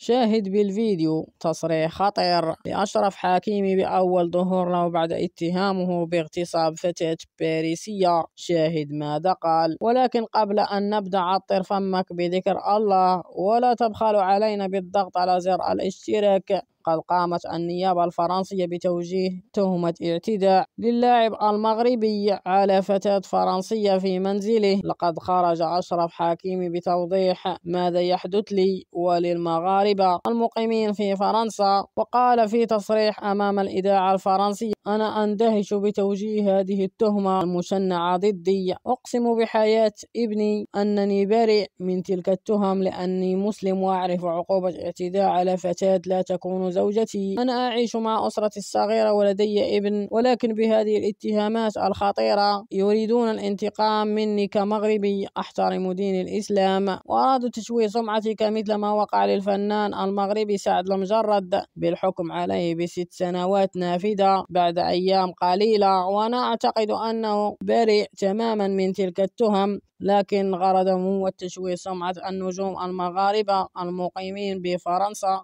شاهد بالفيديو تصريح خطير لأشرف حكيمي بأول ظهور له بعد اتهامه باغتصاب فتاة باريسية. شاهد ماذا قال. ولكن قبل أن نبدأ عطر فمك بذكر الله ولا تبخل علينا بالضغط على زر الاشتراك. قد قامت النيابة الفرنسية بتوجيه تهمة اعتداء للاعب المغربي على فتاة فرنسية في منزله. لقد خرج أشرف حكيمي بتوضيح ماذا يحدث لي وللمغاربة المقيمين في فرنسا، وقال في تصريح أمام الإذاعة الفرنسية: أنا أندهش بتوجيه هذه التهمة المشنعة ضدي. أقسم بحياة ابني أنني بريء من تلك التهم، لأني مسلم وأعرف عقوبة اعتداء على فتاة لا تكون زوجتي. أنا أعيش مع أسرتي الصغيرة ولدي ابن، ولكن بهذه الاتهامات الخطيرة يريدون الانتقام مني كمغربي أحترم دين الإسلام، وأرادوا تشويه سمعتي مثل ما وقع للفنان المغربي سعد المجرد بالحكم عليه ب6 سنوات نافذة بعد أيام قليلة. وأنا أعتقد أنه بريء تماما من تلك التهم، لكن غرضهم هو تشويه سمعة النجوم المغاربة المقيمين بفرنسا.